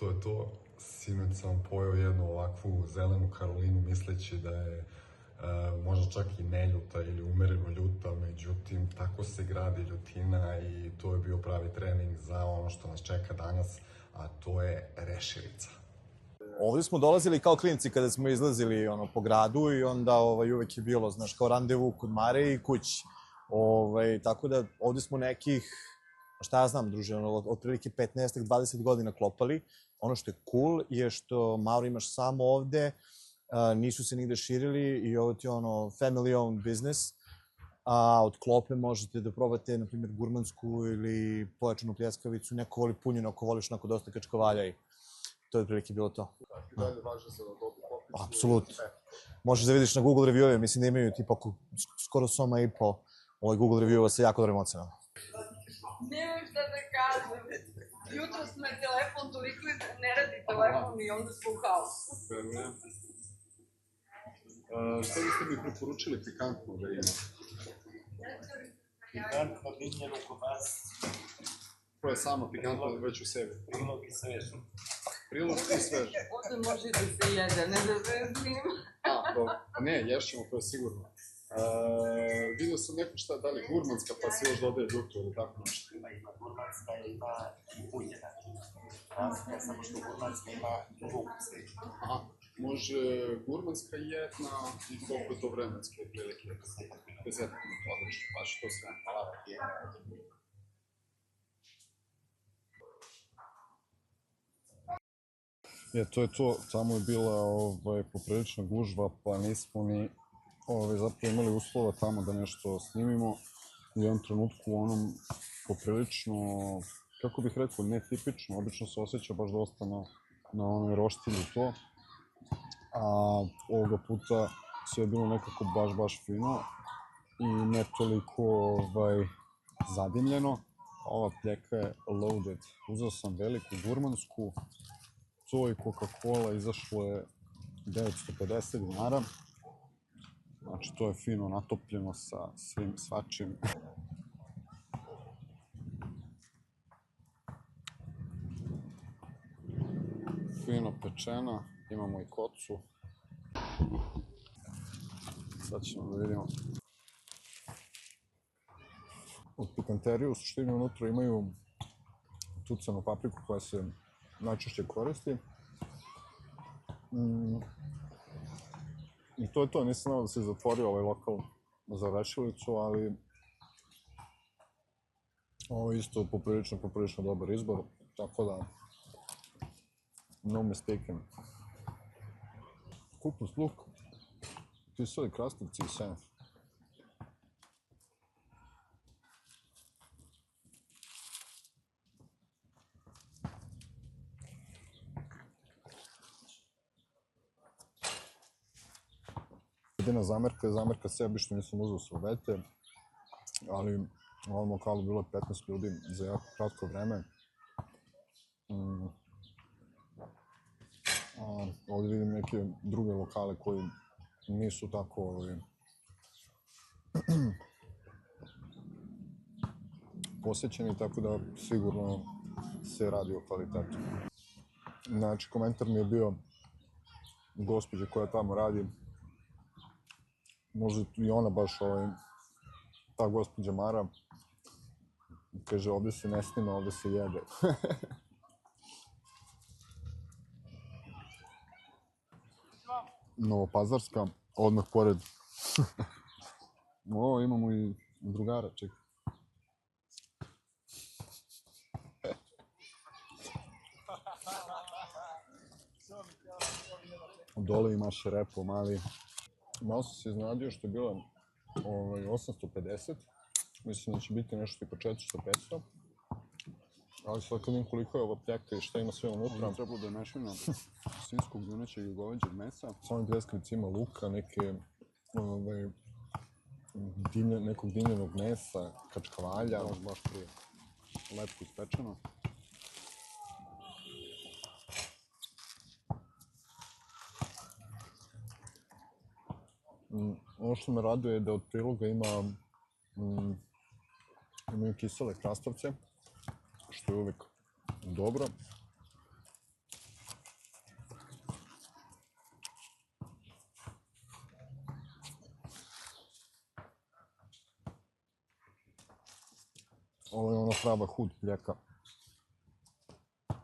To je to. Sinoć sam pojeo jednu ovakvu zelenu Karolinu misleći da je možda čak i neljuta ili umereno ljuta, međutim, tako se gradi ljutina i to je bio pravi trening za ono što nas čeka danas, a to je reširica. Ovde smo dolazili kao klinci kada smo izlazili po gradu i onda uvek je bilo, znaš, kao randevu kod Mare i kući. Tako da ovde smo nekih, šta ja znam, druže, otprilike 15-20 godina klopali. Ono što je cool je što Mauro imaš samo ovde, nisu se nigde širili i ovo ti je family owned business. A od klope možete da probate, na primjer, gurmansku ili pojačanu pljeskavicu, neko voli punjeno, ako voliš onako dosta kačkavalja i to je otprilike bilo to. I dalje važe za dobru klopicu? Apsolutno. Možeš da vidiš na Google review-e, mislim da imaju tipa skoro soma i po Google review-eva sa jako dobrim ocenama. Nemam šta da kažem. Jutro smo na telefon, toliko ne radi telefon i onda smo u haosu. Šta biste mi preporučili pikantno da ima? Pikantno dimljenu kobasicu. To je samo pikantno već u sebi. Prilog i svežu. Prilog i svežu. Ovde može da se jede, ne da zeznim. Dobro. Ne, ješćemo, to je sigurno. Vidio sam neko šta, da li gurmanska, pa se još dodaje dukto ili tako nešto. Ima gurmanska, ima i punjena. Razlika je samo što gurmanska ima i lukovska. Aha, može gurmanska jedna i koliko je to vremenske prilike? 10 minuta, odlično, baš to sve. Hvala. To je to, tamo je bila poprilična gužva, pa nismo ni zapravo imali uslova tamo da nešto snimimo. U jednom trenutku u onom poprilično, kako bih rekao, netipično, obično se osjeća baš dosta na onoj roštilju to. A ovoga puta sve je bilo nekako baš fino i ne toliko zadimljeno. Ova pljeka je loaded. Uzeo sam veliku gurmansku, to i Coca-Cola izašlo je 950 dinara. Znači, to je fino natopljeno sa svim svačim. Fino pečena, imamo i kocu. Sad ćemo da vidimo. Od pikanterije u suštini unutra imaju tucanu papriku koja se najčešće koristi. I to je to, nisam znao da se zatvorio ovaj lokal za rešilicu, ali ovo je isto poprilično dobar izbor, tako da no mistaken. Kupus luk, kiseli krastavci i senf. Jedina zamerka sebi što nisam uzeo sorbete, ali u ovom lokalu bilo je 15 ljudi za jako kratko vreme. Ovdje vidim neke druge lokale koji nisu tako posjećeni, tako da sigurno se radi o kvalitetu. Znači, komentar mi je bio gospođe koja tamo radi, možda i ona baš, ta gospođa Mara, kaže, ovde se ne snima, ovde se jede. Novopazarska, odmah pored. Ovo, imamo i drugara, čekaj. Dole imaš repo mali. Malo sam se iznenadio što je bilo 850, mislim da će biti nešto tipa 400-500, ali sad kad vidim koliko je ova pljaka i šta ima sve unutra. Ovo treba da je mešina svinjskog, junećeg i goveđeg mesa. S ovim pljeskavici ima luka, nekog dimljenog mesa, kačkavalja, baš prije lepo ispečeno. Ono što me raduje je da od priloga imaju kisele krastavce, što je uvek dobro. ono prava hud pljeka.